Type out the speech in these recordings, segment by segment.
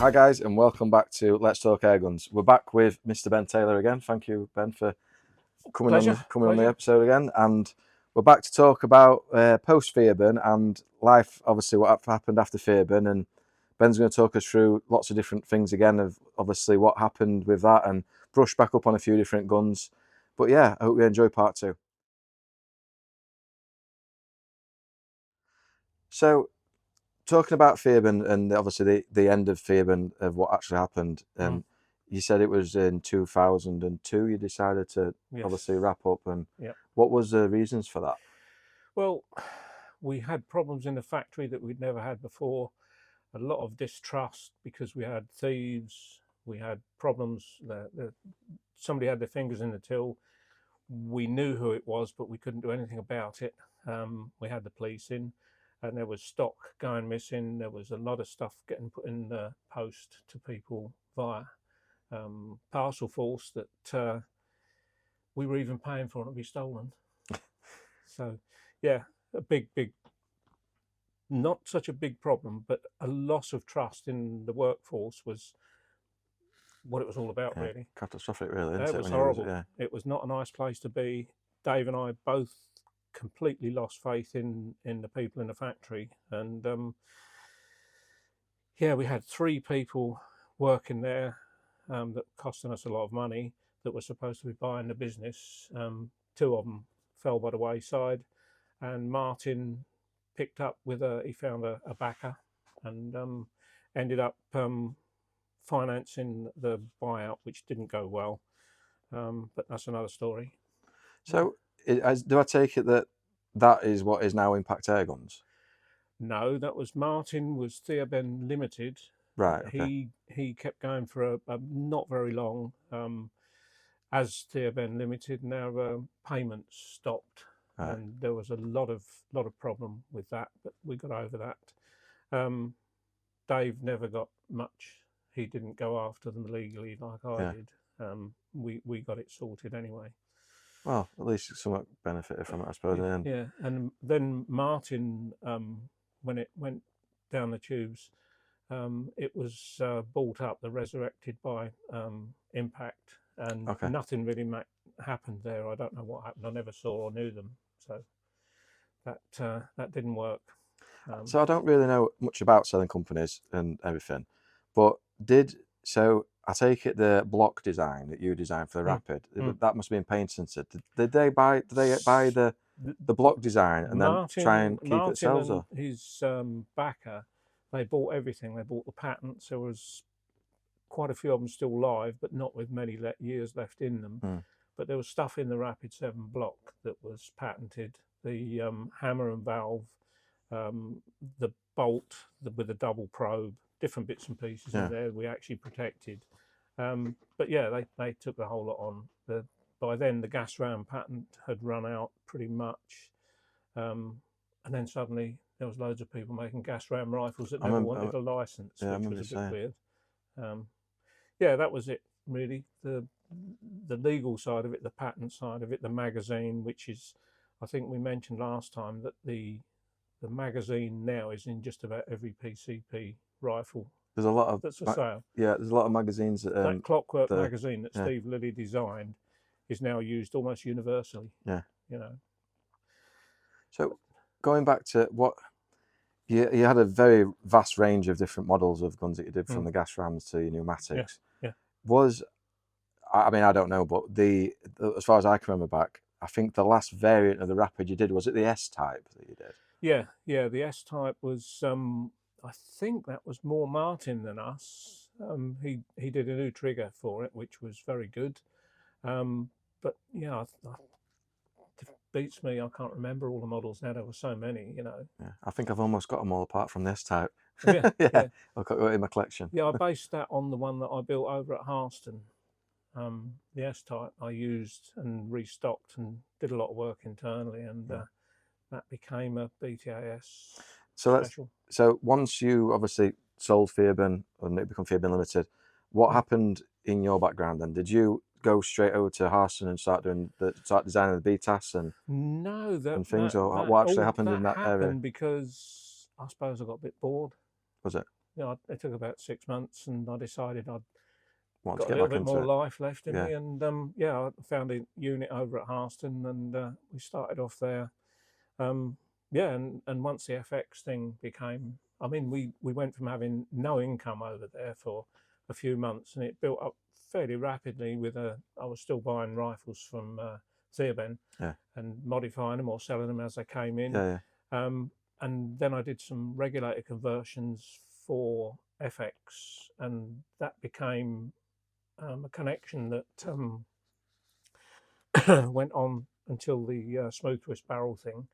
Hi guys, and welcome back to Let's Talk Airguns. We're back with Mr. Ben Taylor again. Thank you, Ben, for coming on the episode again. And we're back to talk about post Theoben and life. Obviously, what happened after Theoben, and Ben's going to talk us through lots of different things again of obviously what happened with that, and brush back up on a few different guns. But yeah, I hope you enjoy part two. So, talking about Theoben and obviously the end of Theoben of what actually happened, you said it was in 2002 you decided to obviously wrap up, and what was the reasons for that? Well, we had problems in the factory that we'd never had before, a lot of distrust because we had thieves, we had problems, somebody had their fingers in the till. We knew who it was, but we couldn't do anything about it. We had the police in, and there was stock going missing. There was a lot of stuff getting put in the post to people via parcel force that we were even paying for it to be stolen. So, yeah, a big, not such a big problem, but a loss of trust in the workforce was what it was all about, really. Catastrophic, really, isn't it? It was horrible. It was not a nice place to be. Dave and I both completely lost faith in the people in the factory, and we had 3 people working there that costing us a lot of money that were supposed to be buying the business. 2 of them fell by the wayside, and Martin picked up with he found a backer and ended up financing the buyout, which didn't go well, but that's another story. So do I take it that is what is now Impact Airguns? No, that was Martin was Theoben Limited. Right. Okay. He kept going for a not very long as Theoben Limited. Now payments stopped, and there was a lot of problem with that, but we got over that. Dave never got much. He didn't go after them legally like I did. We got it sorted anyway. Well, at least somewhat benefited from it, I suppose. Yeah, and then Martin, when it went down the tubes, it was bought up, resurrected by Impact, and nothing really happened there. I don't know what happened. I never saw or knew them, so that didn't work. So I don't really know much about selling companies and everything, but I take it the block design that you designed for the Rapid, that must have been patent. Did they buy the block design and then try and keep it themselves? And his backer, they bought everything. They bought the patents. There was quite a few of them still live, but not with many years left in them. But there was stuff in the Rapid 7 block that was patented. The hammer and valve, the bolt with a double probe, different bits and pieces in there we actually protected. But yeah, they took the whole lot on. By then the gas ram patent had run out pretty much, and then suddenly there was loads of people making gas ram rifles that never wanted a license, which was a bit weird. That was it really. The legal side of it, the patent side of it, the magazine, which is, I think we mentioned last time that the magazine now is in just about every PCP rifle. There's a lot of that's for sale. Yeah, there's a lot of magazines. That Clockwork magazine that Steve Lilly designed is now used almost universally. Yeah, you know. So going back to what you had a very vast range of different models of guns that you did, from the gas rams to your pneumatics. Yeah. I mean, I don't know, but as far as I can remember back, I think the last variant of the Rapid you did, was it the S type that you did? Yeah. The S type was. I think that was more Martin than us. He did a new trigger for it, which was very good. But yeah, it beats me. I can't remember all the models now. There were so many, Yeah, I think I've almost got them all apart from this type. Yeah. I've got it in my collection. Yeah, I based that on the one that I built over at Harston. The S type I used and restocked and did a lot of work internally, and that became a BTAS special. So once you obviously sold Theoben and it became Theoben Limited, what happened in your background then? Did you go straight over to Harston and start designing the BTAS and things, or what actually happened in that area? Because I suppose I got a bit bored. Was it? it took about 6 months, and I decided I'd Want got to a get little back bit into more it. life left in Yeah. me, and I found a unit over at Harston, and we started off there. And once the FX thing became, I mean, we went from having no income over there for a few months, and it built up fairly rapidly. I was still buying rifles from Theoben and modifying them or selling them as they came in. Yeah, yeah. And then I did some regulator conversions for FX, and that became a connection that went on until the smooth twist barrel thing.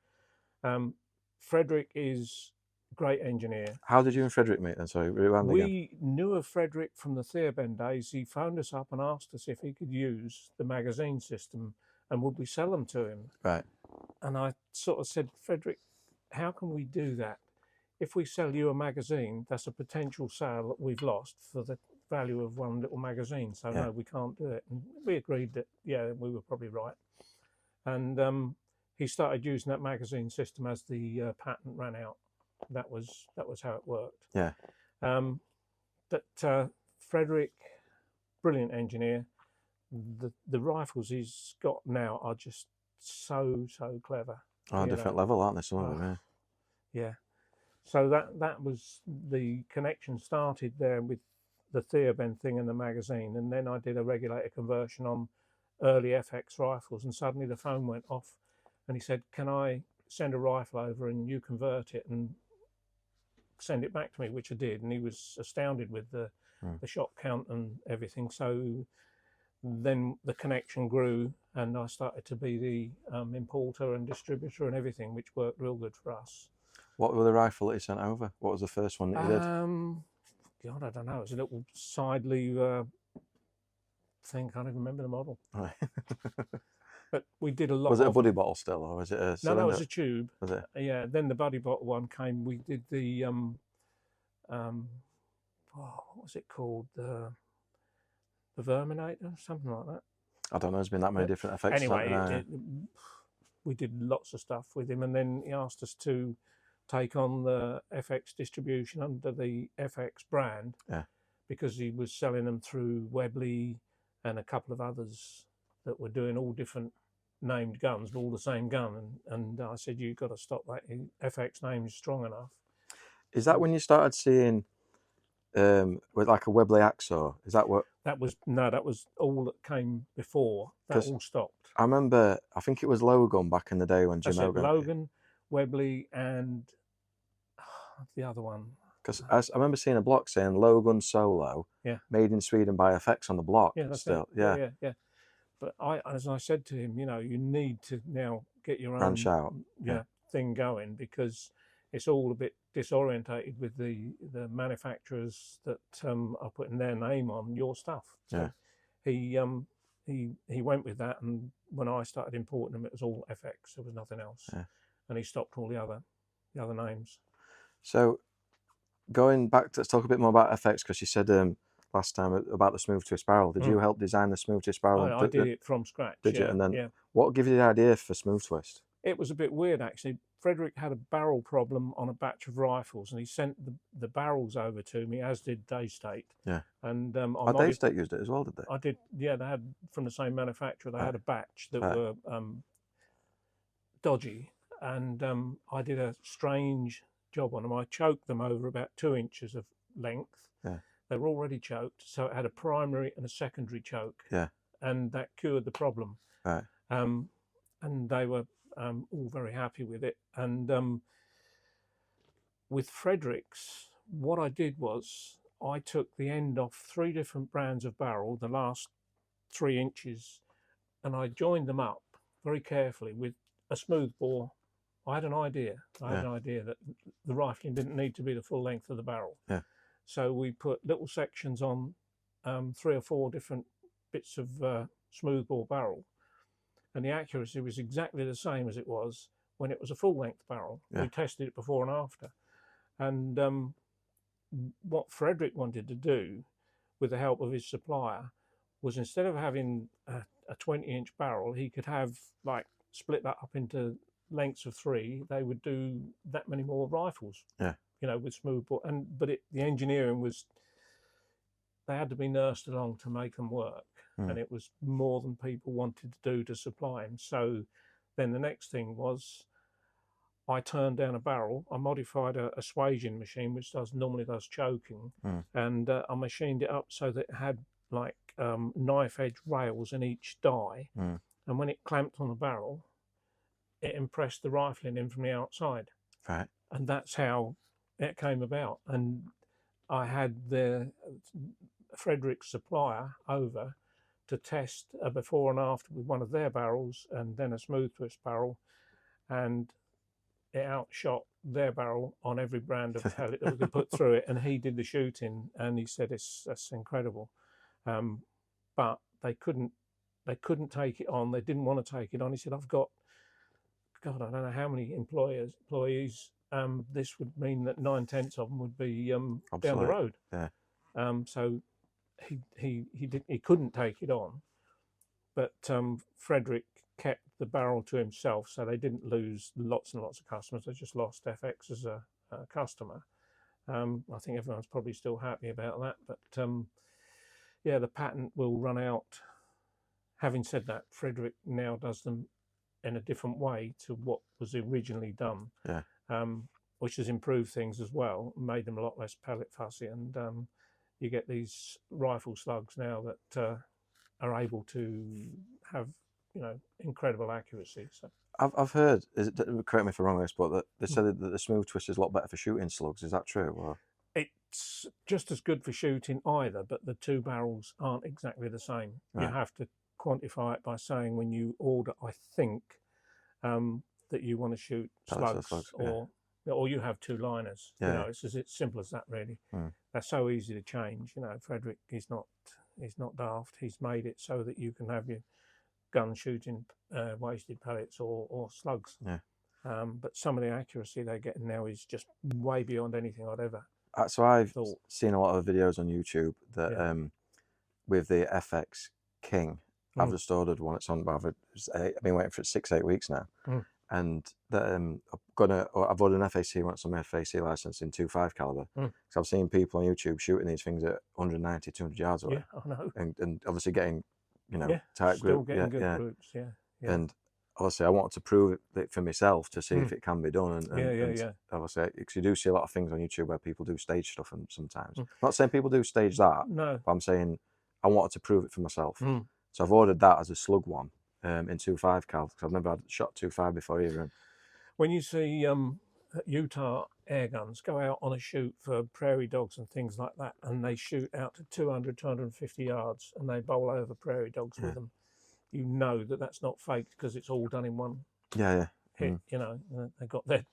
Frederick is a great engineer. How did you and Frederick meet then? Sorry, rewind again. We knew of Frederick from the Theoben days. He phoned us up and asked us if he could use the magazine system and would we sell them to him. Right. And I sort of said, Frederick, how can we do that? If we sell you a magazine, that's a potential sale that we've lost for the value of one little magazine. So no, we can't do it. And we agreed that, we were probably right. And he started using that magazine system as the patent ran out. That was how it worked. Yeah. But Frederick, brilliant engineer. The rifles he's got now are just so clever. Oh, different level, aren't they? Some of them, yeah. So that was the connection started there with the Theoben thing and the magazine, and then I did a regulator conversion on early FX rifles, and suddenly the phone went off, and he said, "Can I send a rifle over and you convert it and send it back to me?" Which I did, and he was astounded with the shot count and everything. So then the connection grew, and I started to be the importer and distributor and everything, which worked real good for us. What were the rifle that you sent over? What was the first one that you did? God, I don't know. It was a little side leave thing. Can't even remember the model. Right. But we did a lot. Was it a buddy bottle still, or was it a cylinder? No, it was a tube. Was it? Yeah. Then the buddy bottle one came. We did the what was it called? The Verminator, something like that. I don't know. There's been that many different effects. Anyway, we did lots of stuff with him, and then he asked us to take on the FX distribution under the FX brand, because he was selling them through Webley and a couple of others that were doing all different named guns, but all the same gun. And I said, you've got to stop that. FX name is strong enough. Is that when you started seeing with like a Webley Axor? Is that what? That was all that came before. That all stopped. I remember, I think it was Logan back in the day when Jim Hogan. Logan, Webley, and the other one. Because I remember seeing a block saying Logan Solo, made in Sweden by FX on the block. Yeah, that's still. it. Yeah. But as I said to him, you need to now get your branch out, thing going, because it's all a bit disorientated with the manufacturers that are putting their name on your stuff. So he went with that, and when I started importing them, it was all FX. There was nothing else, and he stopped all the other names. So going back, let's talk a bit more about FX, because you said last time about the smooth twist barrel. Did you help design the smooth twist barrel? I did it from scratch. Did you? And then what gave you the idea for smooth twist? It was a bit weird, actually. Frederick had a barrel problem on a batch of rifles, and he sent the barrels over to me, as did Daystate. Yeah. And Daystate used it as well, did they? I did. Yeah, they had from the same manufacturer. They had a batch that were dodgy, and I did a strange job on them. I choked them over about 2 inches of length. Yeah. They were already choked, so it had a primary and a secondary choke. Yeah. And that cured the problem. Right. And they were all very happy with it. And with Frederick's, what I did was I took the end off 3 different brands of barrel, the last 3 inches, and I joined them up very carefully with a smooth bore. I had an idea. I had an idea that the rifling didn't need to be the full length of the barrel. Yeah. So we put little sections on 3 or 4 different bits of smooth bore barrel, and the accuracy was exactly the same as it was when it was a full length barrel. We tested it before and after. And what Frederick wanted to do, with the help of his supplier, was instead of having a 20-inch barrel, he could have split that up into lengths of 3. They would do that many more rifles. Yeah. you know, with smooth bore. But the engineering was, they had to be nursed along to make them work, and it was more than people wanted to do to supply them. So then the next thing was, I turned down a barrel. I modified a assuaging machine, which normally does choking, and I machined it up so that it had like knife edge rails in each die, and when it clamped on the barrel, it impressed the rifling in from the outside. Right. And that's how it came about. And I had Frederick's supplier over to test a before and after with one of their barrels, and then a smooth twist barrel, and it outshot their barrel on every brand of pellet that we could put through it. And he did the shooting, and he said that's incredible. But they couldn't take it on. They didn't want to take it on. He said, I've got, God, I don't know how many employees. This would mean that 9/10 of them would be down the road. Yeah. So he couldn't take it on, but Frederick kept the barrel to himself, so they didn't lose lots and lots of customers. They just lost FX as a customer. I think everyone's probably still happy about that, but yeah, the patent will run out. Having said that, Frederick now does them in a different way to what was originally done, which has improved things as well, made them a lot less pellet fussy, and you get these rifle slugs now that are able to have, you know, incredible accuracy. So I've heard, correct me if I'm wrong, but that they said that the smooth twist is a lot better for shooting slugs. Is that true? Or? It's just as good for shooting either, but the two barrels aren't exactly the same. Right. You have to quantify it by saying when you order, I think, that you want to shoot slugs, or you have two liners. You know, it's as simple as that, really. That's so easy to change. You know, Frederick is not daft. He's made it so that you can have your gun shooting wasted pellets or slugs. But some of the accuracy they're getting now is just way beyond anything I'd ever. So I've seen a lot of videos on YouTube that with the FX King. I've just ordered one. It's on. I've been waiting for it 6-8 weeks now, and I've ordered an FAC one. It's on my FAC license in 2.5 caliber. So I've seen people on YouTube shooting these things at 190, 200 yards away. Yeah, I know. And obviously getting, you know, tight still group. Getting good groups. Yeah. And obviously, I wanted to prove it for myself to see if it can be done. And obviously, because you do see a lot of things on YouTube where people do stage stuff, and sometimes I'm not saying people do stage that. No. But I'm saying I wanted to prove it for myself. So I've ordered that as a slug one in 2.5 cal, because I've never had shot 2.5 before either. When you see Utah Airguns go out on a shoot for prairie dogs and things like that, and they shoot out to 200, 250 yards, and they bowl over prairie dogs with them, you know that that's not faked, because it's all done in one hit. You know, they got they're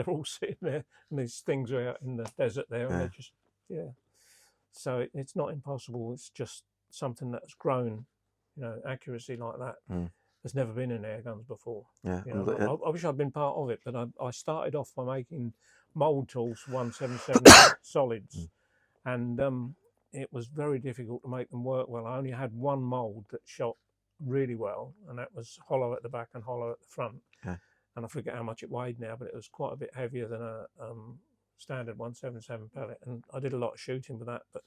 all sitting there, and these things are out in the desert there, and they're just So it's not impossible. It's just something that's grown, you know, accuracy like that. There's never been in Airguns before. You know, I wish I'd been part of it, but I started off by making mould tools for 177 solids, and it was very difficult to make them work well. I only had one mould that shot really well, and that was hollow at the back and hollow at the front. And I forget how much it weighed now, but it was quite a bit heavier than a standard 177 pellet. And I did a lot of shooting with that, but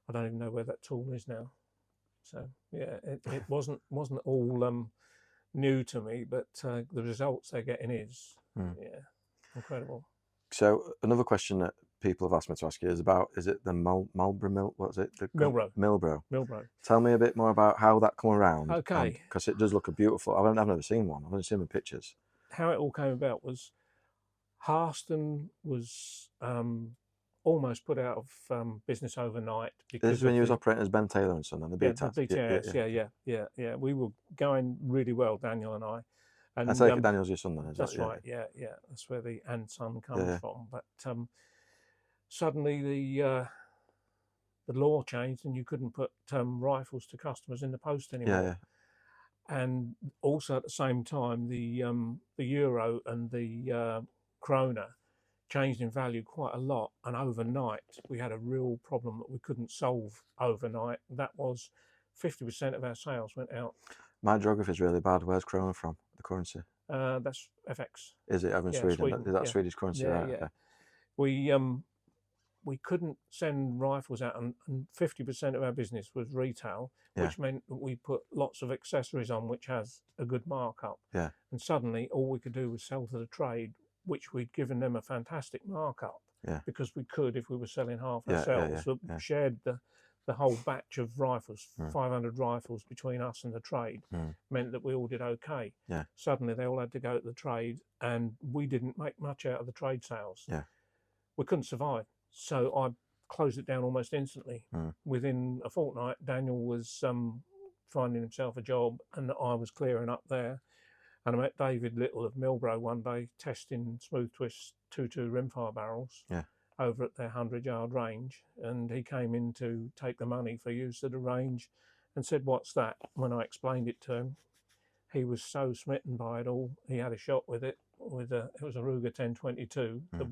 I don't even know where that tool is now. So yeah, it wasn't all new to me, but the results they're getting is incredible. So another question that people have asked me to ask you is about, is it the Milbro? What is it? Milbro. Tell me a bit more about how that come around. Okay. Because it does look a beautiful. I've never seen one. I've only seen the pictures. How it all came about was Harston was almost put out of business overnight. This is when you was operating as Ben Taylor and Son on the BTS. Yeah. We were going really well, Daniel and I. And I take it Daniel's your son then, is that's that? Right, yeah. That's where the and son comes from. But suddenly the law changed, and you couldn't put rifles to customers in the post anymore. And also at the same time, the euro and the krona changed in value quite a lot, and overnight we had a real problem that we couldn't solve overnight. That was 50% of our sales went out. My geography is really bad. Where's krona from, the currency? That's FX. Is it over in Sweden? Is that Swedish currency? Yeah. we couldn't send rifles out, and 50% of our business was retail, which meant that we put lots of accessories on, which has a good markup. Yeah. And suddenly, all we could do was sell to the trade, which we'd given them a fantastic markup. Yeah. Because we could, if we were selling half Yeah, ourselves, yeah, we shared the whole batch of rifles, 500 rifles between us and the trade, meant that we all did okay. Yeah. Suddenly, they all had to go to the trade, and we didn't make much out of the trade sales. Yeah. We couldn't survive. So I closed it down almost instantly. Within a fortnight, Daniel was finding himself a job, and I was clearing up there. And I met David Little of Milbro one day testing smooth twist 2.2 rimfire barrels over at their 100-yard range. And he came in to take the money for use of the range and said, "What's that?" When I explained it to him, he was so smitten by it all. He had a shot with it. It was a Ruger 1022, the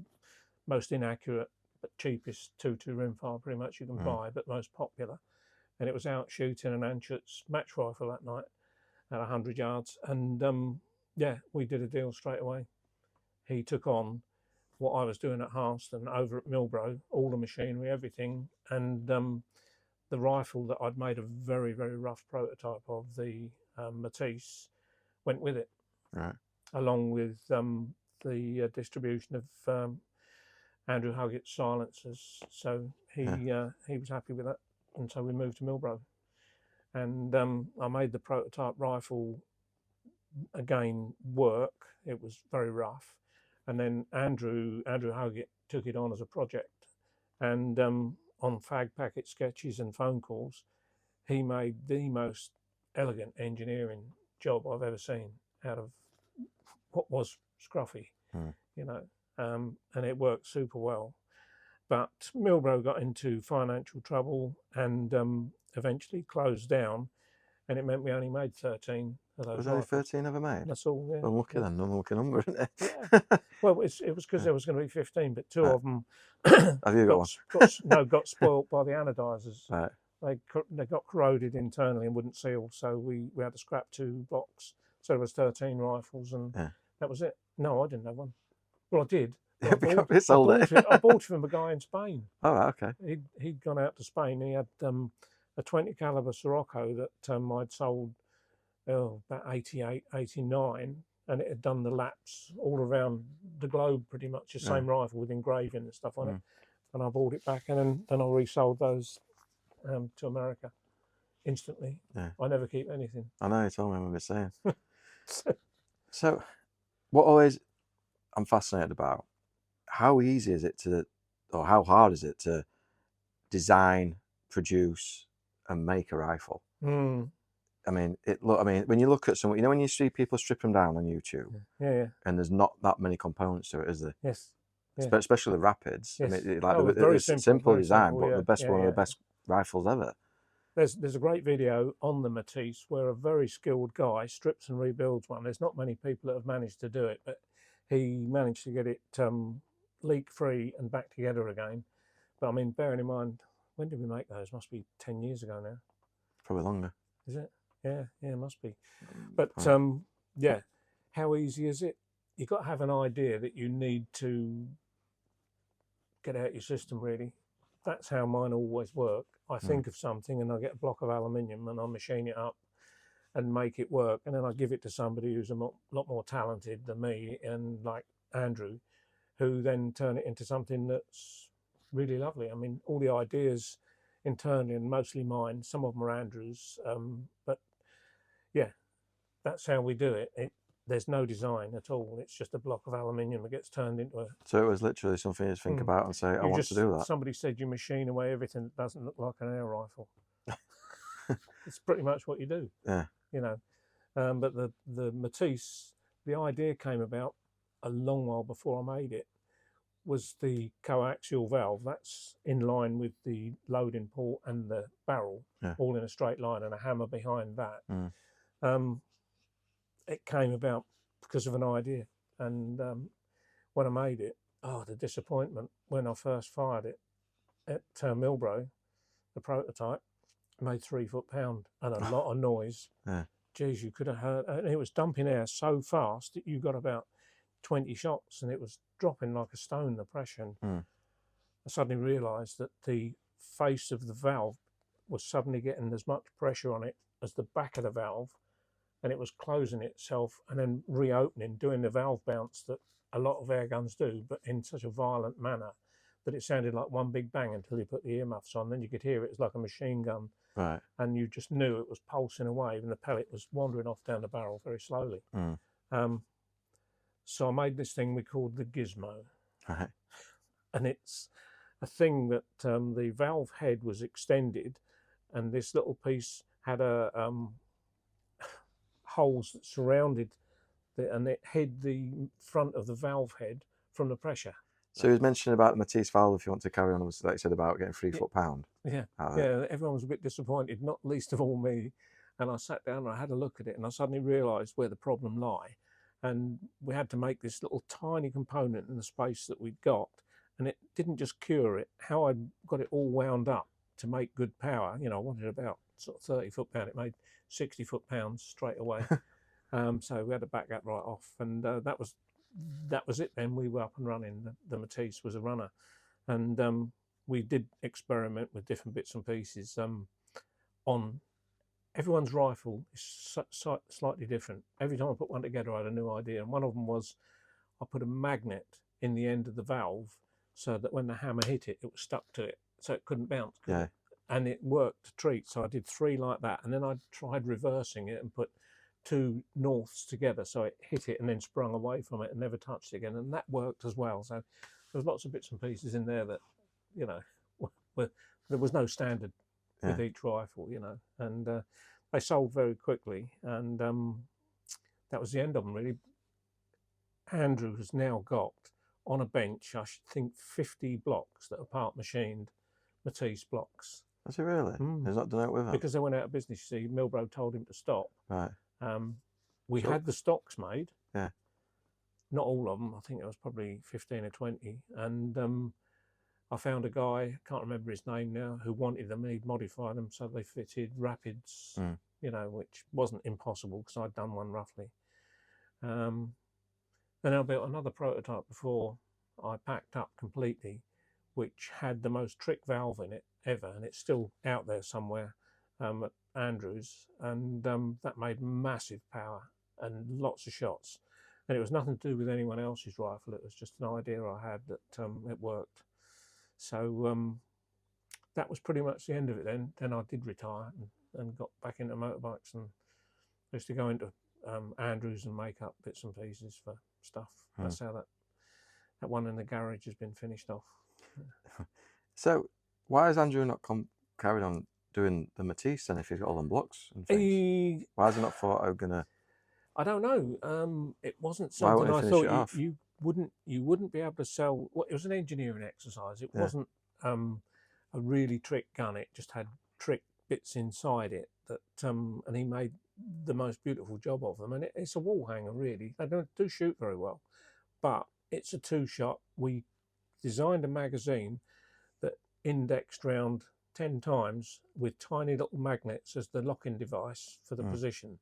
most inaccurate but cheapest 2.2 rimfire pretty much you can buy, but most popular. And it was out shooting an Anschutz match rifle that night at 100 yards. And we did a deal straight away. He took on what I was doing at Harston over at Milbro, all the machinery, everything. And the rifle that I'd made a very, very rough prototype of, the Matise, went with it. Right. Along with the distribution of Andrew Huggett's silencers. So he was happy with that. And so we moved to Milbro. And I made the prototype rifle again work. It was very rough. And then Andrew Huggett took it on as a project. And on fag packet sketches and phone calls, he made the most elegant engineering job I've ever seen out of what was scruffy, you know, and it worked super well. But Milbro got into financial trouble and eventually closed down, and it meant we only made 13 of those. Was only 13 ever made? That's all, yeah. Unlucky then, unlucky number, isn't it? Yeah. Well, it was because there was going to be 15, but two of them Have you got one? got spoilt by the anodizers. Right. They got corroded internally and wouldn't seal, so we had to scrap 2 blocks. So there was 13 rifles, and that was it. No, I didn't have one. Well, I did. I bought it from a guy in Spain. Oh, right, okay. He'd gone out to Spain. He had a 20 caliber Sirocco that I'd sold about 88, 89, and it had done the laps all around the globe pretty much, the same rifle with engraving and stuff on it. And I bought it back, and then I resold those to America instantly. Yeah. I never keep anything. I know, you told me, I remember saying. So, what always I'm fascinated about, how easy is it or how hard is it to design, produce, and make a rifle? I mean, when you look at some, when you see people strip them down on YouTube, and there's not that many components to it, is there? Yes. Especially the Rapids. Yes. I mean, it's simple design, simple, but the best one of the best rifles ever. There's a great video on the Matisse where a very skilled guy strips and rebuilds one. There's not many people that have managed to do it, but he managed to get it leak-free and back together again. But I mean, bearing in mind, when did we make those? Must be 10 years ago now. Probably longer. Is it? Yeah, it must be. But how easy is it? You've got to have an idea that you need to get out your system, really. That's how mine always work. I think of something and I get a block of aluminium and I machine it up and make it work, and then I give it to somebody who's a lot more talented than me, and like Andrew, who then turn it into something that's really lovely. I mean, all the ideas internally and mostly mine, some of them are Andrew's, but yeah, that's how we do it. There's no design at all. It's just a block of aluminium that gets turned into a... So it was literally something you think about and say, I want to do that. Somebody said you machine away everything that doesn't look like an air rifle. It's pretty much what you do. Yeah. You know, but the Matisse, the idea came about a long while before I made it, was the coaxial valve. That's in line with the loading port and the barrel, all in a straight line, and a hammer behind that. It came about because of an idea. And when I made it, the disappointment when I first fired it at Milbro, the prototype, made 3 foot-pound and a lot of noise. Geez, you could have heard, and it was dumping air so fast that you got about 20 shots, and it was dropping like a stone, the pressure. And I suddenly realised that the face of the valve was suddenly getting as much pressure on it as the back of the valve, and it was closing itself and then reopening, doing the valve bounce that a lot of air guns do, but in such a violent manner that it sounded like one big bang until you put the earmuffs on. Then you could hear it was like a machine gun, Right. and you just knew it was pulsing away, and the pellet was wandering off down the barrel very slowly. So I made this thing we called the Gizmo. Right. And it's a thing that the valve head was extended, and this little piece had a holes that surrounded and it hid the front of the valve head from the pressure. So he was mentioning about the Matise valve, if you want to carry on, like you said, about getting 3 foot-pound. Yeah, everyone was a bit disappointed, not least of all me. And I sat down and I had a look at it, and I suddenly realised where the problem lay. And we had to make this little tiny component in the space that we'd got, and it didn't just cure it. How I got it all wound up to make good power, I wanted about sort of 30 foot-pound. It made 60 foot-pounds straight away. So we had to back that right off, and that was it. Then we were up and running. The Matisse was a runner, and we did experiment with different bits and pieces. On everyone's rifle is slightly different. Every time I put one together, I had a new idea, and one of them was I put a magnet in the end of the valve so that when the hammer hit it, it was stuck to it, so it couldn't bounce. Yeah. And it worked a treat. So I did 3 like that, and then I tried reversing it and put 2 norths together, so it hit it and then sprung away from it and never touched it again, and that worked as well. So there was lots of bits and pieces in there that, there was no standard with each rifle, and they sold very quickly, and that was the end of them, really. Andrew has now got on a bench, I should think, 50 blocks that are part machined Matisse blocks. Has he really? He's not done it with them? Because they went out of business. You see, Milbro told him to stop. Right. We had the stocks made. Yeah. Not all of them. I think it was probably 15 or 20. And I found a guy, can't remember his name now, who wanted them, and he'd modify them so they fitted Rapids, which wasn't impossible because I'd done one roughly. Then I built another prototype before I packed up completely, which had the most trick valve in it ever, and it's still out there somewhere at Andrews, and that made massive power and lots of shots. And it was nothing to do with anyone else's rifle, it was just an idea I had that it worked. So that was pretty much the end of it then. Then I did retire and got back into motorbikes, and I used to go into Andrews and make up bits and pieces for stuff. That's how that one in the garage has been finished off. So why has Andrew not carried on doing the Matisse then, if he's got all them blocks and things? Why has he not thought, I don't know. It wasn't something I thought you wouldn't be able to sell. Well, it was an engineering exercise. It wasn't a really trick gun. It just had trick bits inside it that, and he made the most beautiful job of them. And it's a wall hanger, really. They don't do shoot very well, but it's a 2-shot. We designed a magazine that indexed round 10 times with tiny little magnets as the locking device for the position,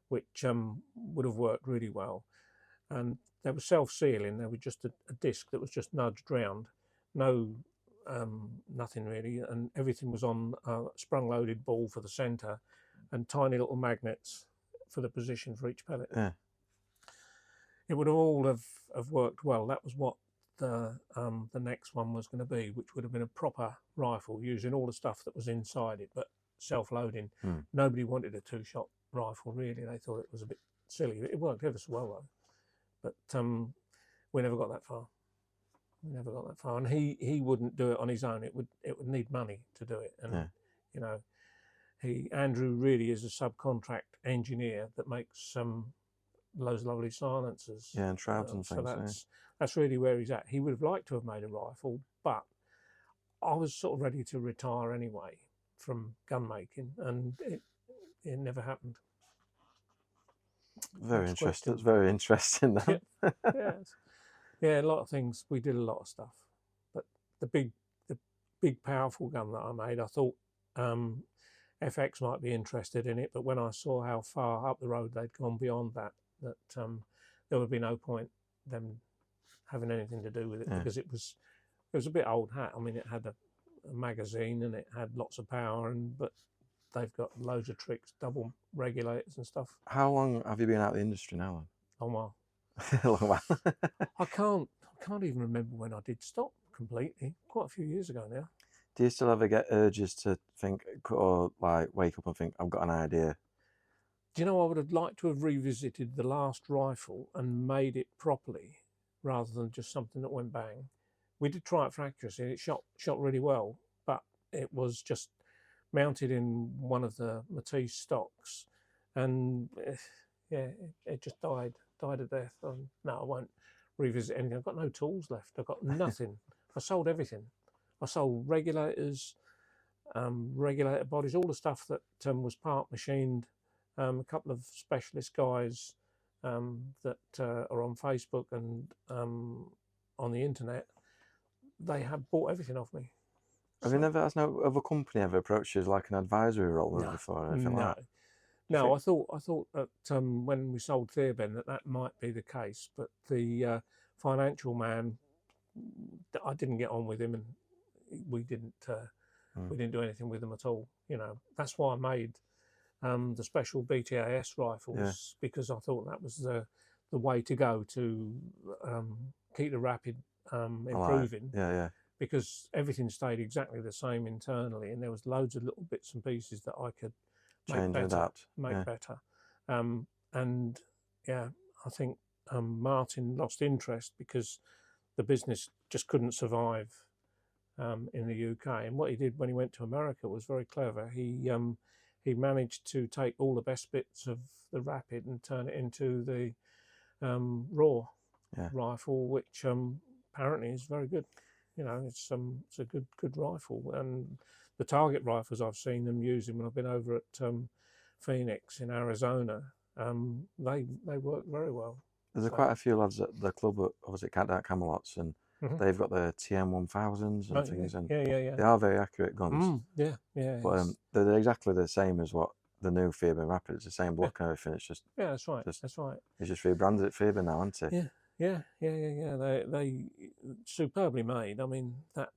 which would have worked really well. And they were self-sealing. They were just a disc that was just nudged round, nothing really, and everything was on a sprung-loaded ball for the centre, and tiny little magnets for the position for each pellet. Yeah. It would all have worked well. That was what the next one was going to be, which would have been a proper rifle using all the stuff that was inside it, but self-loading. Nobody wanted a 2-shot rifle, really. They thought it was a bit silly. It worked ever so well, though. But we never got that far. And he wouldn't do it on his own. It would need money to do it. And Andrew really is a subcontract engineer that makes those lovely silencers. Yeah, and shrouds and things. So that's really where he's at. He would have liked to have made a rifle, but I was sort of ready to retire anyway from gun making, and it never happened. Very interesting. It's very interesting. That. Yeah, a lot of things. We did a lot of stuff, but the big powerful gun that I made, I thought FX might be interested in it, but when I saw how far up the road they'd gone beyond that there would be no point them having anything to do with it because it was a bit old hat. I mean, it had a magazine and it had lots of power, but they've got loads of tricks, double regulators and stuff. How long have you been out of the industry now? Oh well, A long while. I can't even remember when I did stop completely. Quite a few years ago now. Do you still ever get urges to think, or like wake up and think, I've got an idea? Do you know, I would have liked to have revisited the last rifle and made it properly rather than just something that went bang. We did try it for accuracy and it shot really well, but it was just mounted in one of the Matise stocks, and it just died of death. No, I won't revisit anything. I've got no tools left. I've got nothing. I sold everything. I sold regulators, regulator bodies, all the stuff that was part machined. A couple of specialist guys that are on Facebook and on the internet, they have bought everything off me. Have you never, has no other company ever approached you as like an advisory role before or anything like that? No, I thought that when we sold Theoben that might be the case, but the financial man, I didn't get on with him, and we didn't do anything with him at all. You know, that's why I made the special BTAS rifles, because I thought that was the way to go to keep the Rapid improving. Because everything stayed exactly the same internally, and there was loads of little bits and pieces that I could make better. And yeah, I think Martin lost interest because the business just couldn't survive in the UK. And what he did when he went to America was very clever. He managed to take all the best bits of the Rapid and turn it into the raw rifle, which apparently is very good. You know, it's a good rifle, and the target rifles I've seen them using when I've been over at Phoenix in Arizona, they work very well. There's quite a few lads at the club, obviously at Camelot's, and they've got the TM1000s and things, and they are very accurate guns. But they're exactly the same as what the new Theoben Rapid. It's the same block and everything. It's just that's right. That's right. He's just rebranded it Theoben now, hasn't he? Yeah. They superbly made. I mean, that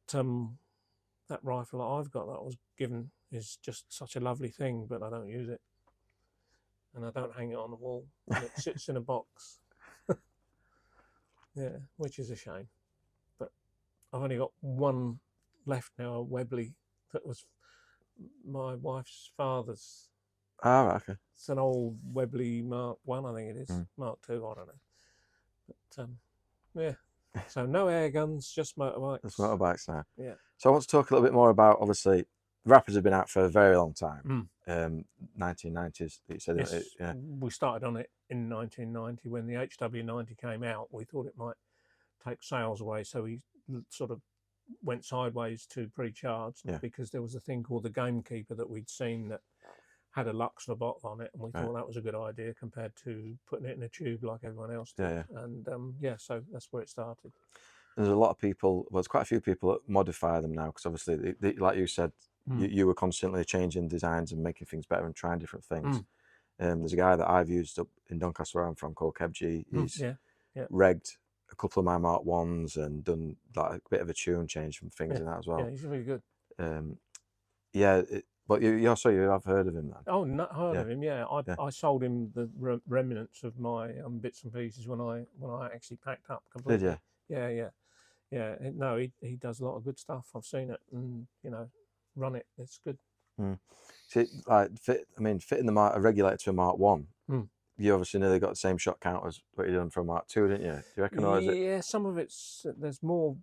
rifle that I've got that I was given is just such a lovely thing, but I don't use it, and I don't hang it on the wall. And it sits in a box. Which is a shame. But I've only got one left now, a Webley that was my wife's father's. Ah, right, okay. It's an old Webley Mark 1, I think it is. Mark 2, I don't know. But so no air guns, just motorbikes. Just motorbikes now. Yeah. So I want to talk a little bit more about, obviously, Rapids have been out for a very long time. 1990s, you said. Yes, we started on it in 1990 when the HW90 came out. We thought it might take sales away, so we sort of went sideways to pre-charged because there was a thing called the Gamekeeper that we'd seen that had a Luxor bottle on it, and we thought that was a good idea compared to putting it in a tube like everyone else did. And so that's where it started. There's a lot of people, well, there's quite a few people that modify them now, because obviously, like you said, you were constantly changing designs and making things better and trying different things. There's a guy that I've used up in Doncaster where I'm from called Kebji. He's regged a couple of my Mark 1s and done like a bit of a tune change from things and that as well. Yeah, he's really good. But you also have heard of him then? Oh, not heard of him. Yeah, I sold him the remnants of my bits and pieces when I actually packed up completely. Did you? Yeah. No, he does a lot of good stuff. I've seen it, and run it. It's good. See, like fitting a regulator to a Mark 1. You obviously nearly got the same shot count as what you done for a Mark 2, didn't you? Do you reckon? Or is it? Yeah, some of there's more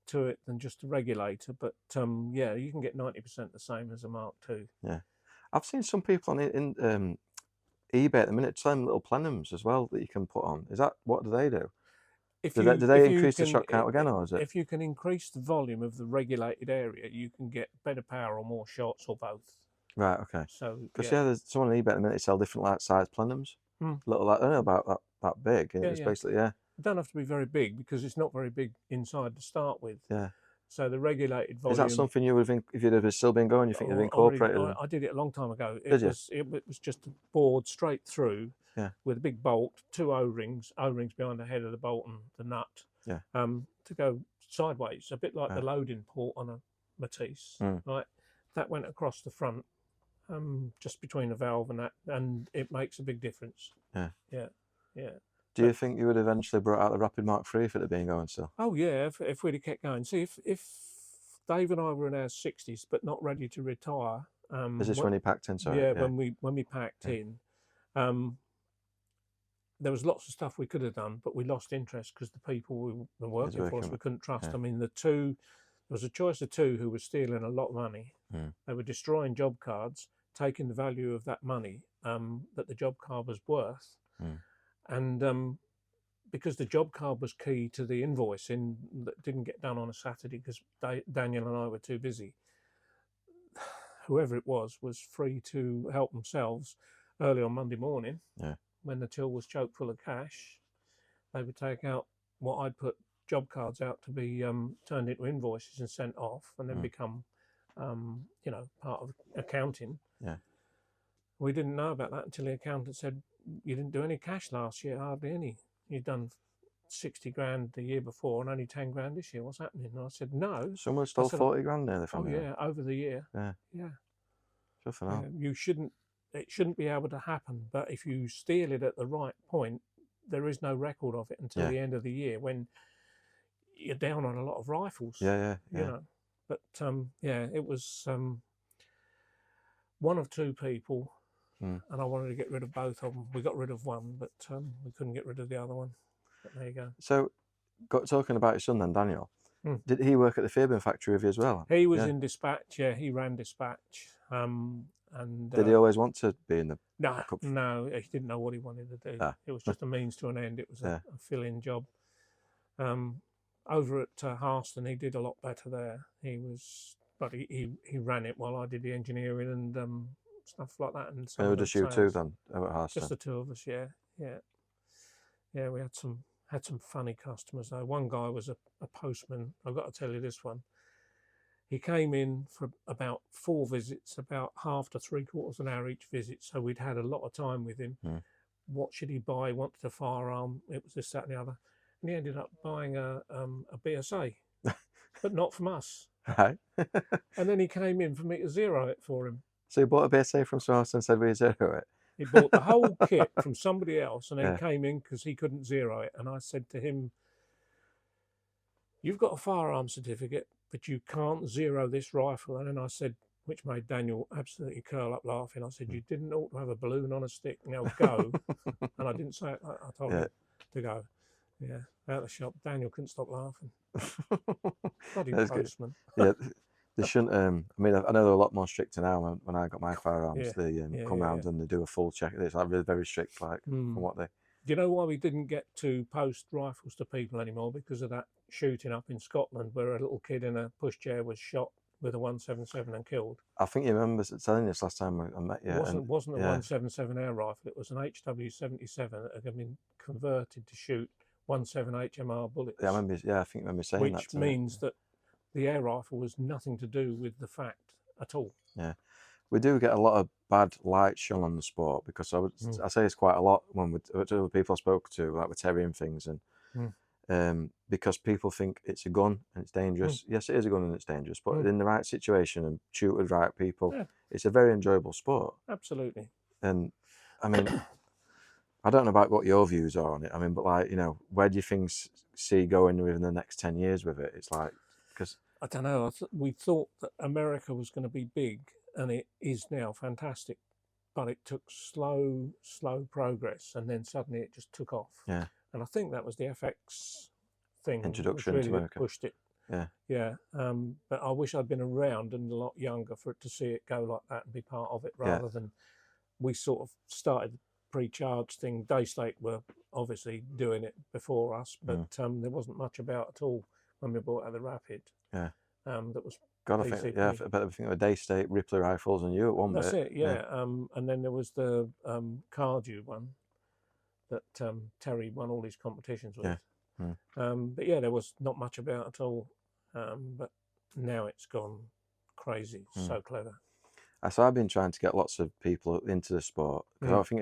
to it than just a regulator, but you can get 90% the same as a Mark 2. Yeah, I've seen some people on eBay at the minute selling little plenums as well that you can put on. Is that, what do they do? Do they increase the shot count again, or is it? If you can increase the volume of the regulated area, you can get better power or more shots, or both. Right. Okay. So because there's someone on eBay at the minute they sell different like size plenums, little like I don't know about that big. And it's basically It don't have to be very big because it's not very big inside to start with. Yeah. So the regulated volume. Is that something you would think, if you'd have still been going, you think you'd have incorporated? I did it a long time ago. Did you? It was just a board straight through. with a big bolt, 2 O-rings behind the head of the bolt and the nut, to go sideways, a bit like the loading port on a Matise, right? That went across the front, just between the valve and that, and it makes a big difference. Yeah. Do you think you would eventually brought out the Rapid Mark III if it had been going still? Oh yeah, if we'd have kept going. See, if Dave and I were in our 60s but not ready to retire. Is this when he packed in? Sorry. Yeah, when we packed in, there was lots of stuff we could have done, but we lost interest because the people we were working for us, we couldn't trust. I mean, there was a choice of 2 who were stealing a lot of money. They were destroying job cards, taking the value of that money that the job card was worth, and because the job card was key to the invoicing that didn't get done on a Saturday because Daniel and I were too busy. Whoever it was free to help themselves early on Monday morning. When the till was choke full of cash, they would take out what I'd put job cards out to be turned into invoices and sent off, and then become, part of accounting. We didn't know about that until the accountant said, "You didn't do any cash last year, hardly any. You'd done 60 grand the year before and only 10 grand this year. What's happening?" And I said, "No." Someone stole 40 grand nearly from you. Oh yeah, over the year. Yeah. You shouldn't. It shouldn't be able to happen. But if you steal it at the right point, there is no record of it until the end of the year when you're down on a lot of rifles. You know. But it was one of 2 people, and I wanted to get rid of both of them. We got rid of one, but we couldn't get rid of the other one. But there you go. So, talking about your son then, Daniel. Did he work at the Theoben factory with you as well? He was in dispatch. Yeah, he ran dispatch. And did he always want to be in the? No, he didn't know what he wanted to do. It was just a means to an end. It was a fill-in job. Over at Harston, he did a lot better there. He ran it while I did the engineering and stuff like that. And so just you 2 then over at Harston? Just the 2 of us. Yeah. We had some funny customers though. One guy was a postman. I've got to tell you this one. He came in for about 4 visits, about half to 3/4 an hour each visit. So we'd had a lot of time with him. What should he buy? He wanted a firearm. It was this, that, and the other. And he ended up buying a BSA, but not from us. Right. And then he came in for me to zero it for him. So he bought a BSA from someone else and said, "Will you zero it?" He bought the whole kit from somebody else and then came in because he couldn't zero it. And I said to him, "You've got a firearm certificate, but you can't zero this rifle." And then I said, which made Daniel absolutely curl up laughing, I said, "You didn't ought to have a balloon on a stick. Now go." And I didn't say it. I told him to go. Yeah, out of the shop. Daniel couldn't stop laughing. Bloody postman. They shouldn't. I mean, I know they're a lot more stricter now. When I got my firearms, they come round and they do a full check. It's like really very strict, like from what they. Do you know why we didn't get to post rifles to people anymore? Because of that shooting up in Scotland, where a little kid in a pushchair was shot with a 177 and killed. I think you remember telling this last time I met you. It wasn't a 177 air rifle. It was an HW77 that had been converted to shoot 17 HMR bullets. Yeah, I remember. Yeah, I think I remember saying that. Which means that the air rifle was nothing to do with the fact at all. Yeah, we do get a lot of bad light shone on the sport because I say it's quite a lot when with other people I spoke to, like with Terry and things, and because people think it's a gun and it's dangerous. Yes, it is a gun and it's dangerous, but in the right situation and shoot with right people, it's a very enjoyable sport. Absolutely. And I mean, I don't know about what your views are on it. I mean, but like, where do you see going within the next 10 years with it? It's like, because I don't know. We thought that America was going to be big, and it is now fantastic. But it took slow progress, and then suddenly it just took off. Yeah. And I think that was the FX thing. Introduction really to America. Pushed it. Yeah. Yeah. But I wish I'd been around and a lot younger for it to see it go like that and be part of it, rather than we sort of started pre-charge thing. Daystate were obviously doing it before us, but there wasn't much about at all when we bought out the Rapid. Yeah. That was. God, I think of a Daystate, Ripley rifles, and you at one bit. That's it, yeah. And then there was the Cardew one that Terry won all his competitions with. But yeah, there was not much about at all. But now it's gone crazy. So clever. So I've been trying to get lots of people into the sport because I think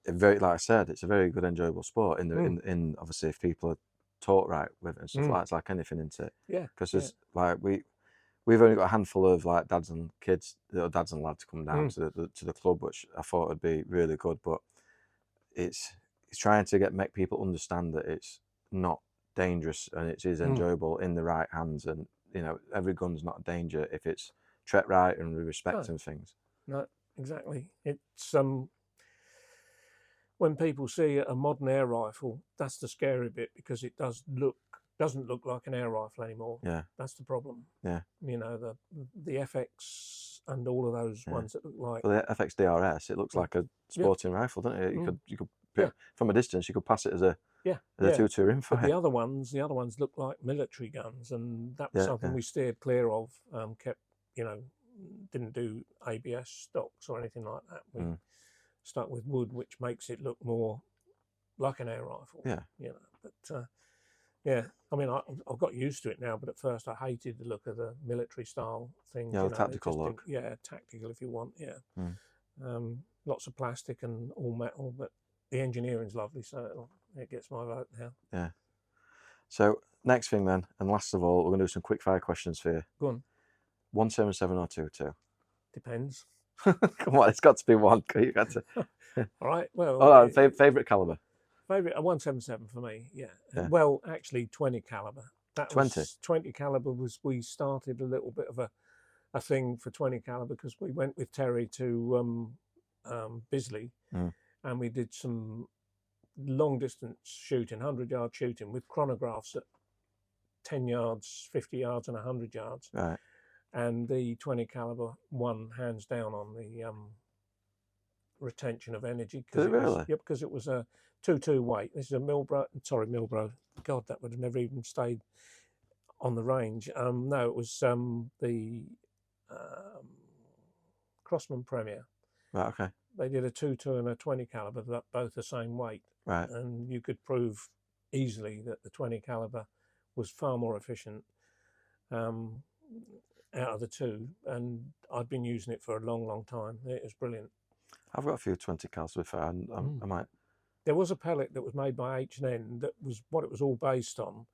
very, like I said, it's a very good, enjoyable sport. In obviously, if people are taught right with it and stuff like that, it's like anything, isn't it? Yeah. Because there's like we've only got a handful of like dads and lads come down to the club, which I thought would be really good. But it's trying to make people understand that it's not dangerous and it is enjoyable in the right hands, and every gun's not a danger if it's treated right and with respect and things. No, exactly. It's when people see a modern air rifle, that's the scary bit, because it doesn't look like an air rifle anymore. Yeah, that's the problem. Yeah, the FX and all of those ones that look like. Well, the FX DRS, it looks like a sporting rifle, doesn't it? You could from a distance, you could pass it as a 2-2 rimfire. But the other ones look like military guns, and that was something we steered clear of. Kept, didn't do ABS stocks or anything like that. We stuck with wood, which makes it look more like an air rifle. Yeah. But I mean, I've got used to it now, but at first I hated the look of the military style things. Yeah, the tactical look. Yeah, tactical if you want. Yeah. Lots of plastic and all metal, but the engineering's lovely, so it gets my vote now. Yeah. So next thing then, and last of all, we're going to do some quick fire questions for you. Go on. 177 or 22? Depends. Come on, it's got to be one. You got to. All right. Well. Favorite caliber. Favorite, a 177 for me. Yeah. Well, actually, 20 caliber. That 20 caliber was. We started a little bit of a thing for 20 caliber because we went with Terry to Bisley, and we did some long distance shooting, 100-yard shooting with chronographs at 10 yards, 50 yards, and 100 yards. Right. And the 20 caliber won hands down on the retention of energy. Did it really? Yep, because it was a 2.2 weight. This is a Milbro. Sorry, Milbro. God, that would have never even stayed on the range. No, it was the Crossman Premier. Right. Okay. They did a 2.2 and a 20 caliber, both the same weight. Right. And you could prove easily that the 20 caliber was far more efficient out of the two, and I'd been using it for a long, long time. It was brilliant. I've got a few 20 cals with I might. There was a pellet that was made by H&N that was what it was all based on.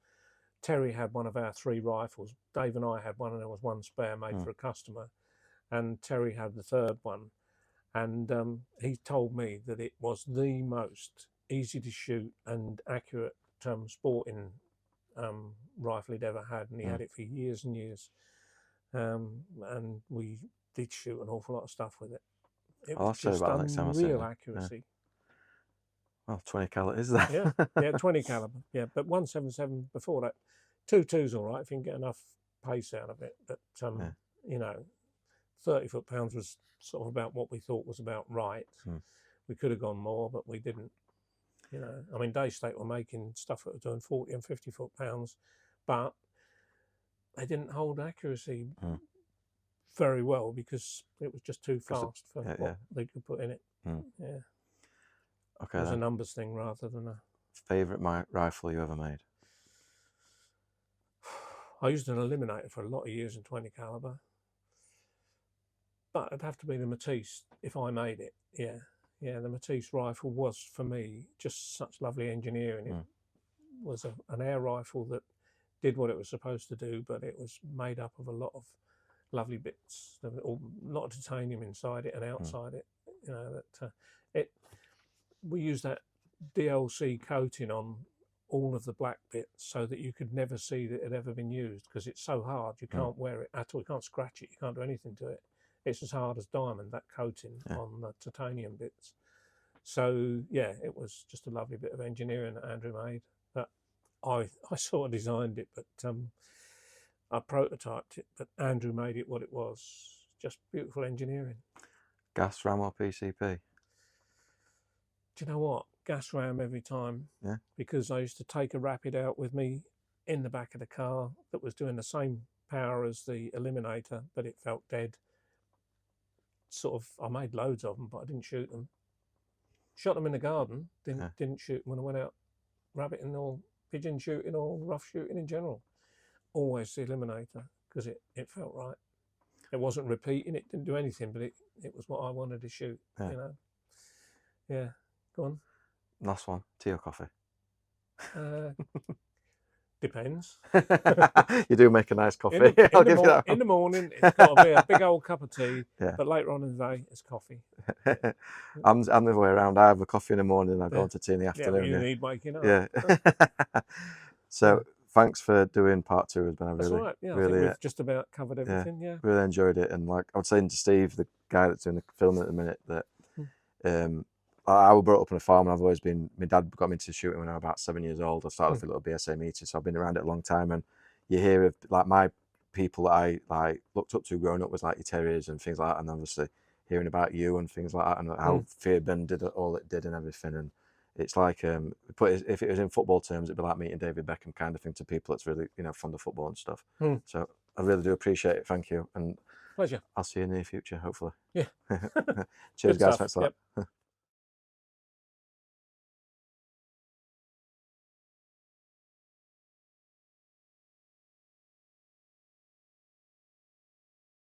Terry had one of our 3 rifles. Dave and I had one, and there was one spare made for a customer. And Terry had the 3rd one. And he told me that it was the most easy to shoot and accurate sporting rifle he'd ever had. And he had it for years and years. And we did shoot an awful lot of stuff with it. It was just unreal accuracy. Yeah. Well, 20 caliber is that? Yeah, 20 caliber. Yeah, but 177 before that. 2.2's all right if you can get enough pace out of it. But 30 foot-pounds was sort of about what we thought was about right. We could have gone more, but we didn't. I mean, Daystate were making stuff that was doing 40 and 50 foot-pounds, but they didn't hold accuracy very well because it was just too fast for what they could put in it. Yeah. Okay. It was a numbers thing rather than a... Favourite rifle you ever made? I used an eliminator for a lot of years in 20 caliber. But it'd have to be the Matise if I made it. Yeah, the Matise rifle was, for me, just such lovely engineering. It was an air rifle that did what it was supposed to do, but it was made up of a lot of lovely bits, a lot of titanium inside it and outside it. We used that DLC coating on all of the black bits so that you could never see that it had ever been used, because it's so hard you can't wear it at all. You can't scratch it. You can't do anything to it. It's as hard as diamond, that coating on the titanium bits. So yeah, it was just a lovely bit of engineering that Andrew made. That I sort of designed it, but I prototyped it, but Andrew made it what it was. Just beautiful engineering. Gas ram or PCP? Do you know what? Gas ram every time. Yeah. Because I used to take a Rapid out with me in the back of the car that was doing the same power as the Eliminator, but it felt dead. Sort of, I made loads of them, but I didn't shoot them. Shot them in the garden. Didn't shoot them when I went out rabbiting or pigeon shooting or rough shooting in general. Always the Eliminator, because it felt right. It wasn't repeating. It didn't do anything, but it was what I wanted to shoot. Yeah. Go on. Last one, tea or coffee? Depends. You do make a nice coffee. In the, I'll give you that. in the morning, it's got to be a big old cup of tea. Yeah. But later on in the day, it's coffee. I'm the other way around. I have a coffee in the morning and I go on to tea in the afternoon. Yeah, you need waking up. Yeah. So thanks for doing part 2 with me. That's right. Yeah, really, I think we've just about covered everything. Yeah. Really enjoyed it. And like I was saying to Steve, the guy that's doing the film at the minute, that I was brought up on a farm and I've always been, my dad got me into shooting when I was about 7 years old. I started with a little BSA meter, so I've been around it a long time. And you hear of like my people that I like looked up to growing up was like your terriers and things like that. And obviously hearing about you and things like that and how Theoben did all it did and everything. And it's like, if it was in football terms, it'd be like meeting David Beckham kind of thing to people that's really, fond of football and stuff. So I really do appreciate it. Thank you. And pleasure. I'll see you in the near future, hopefully. Yeah. Cheers, Good guys. stuff. Thanks a lot. Yep.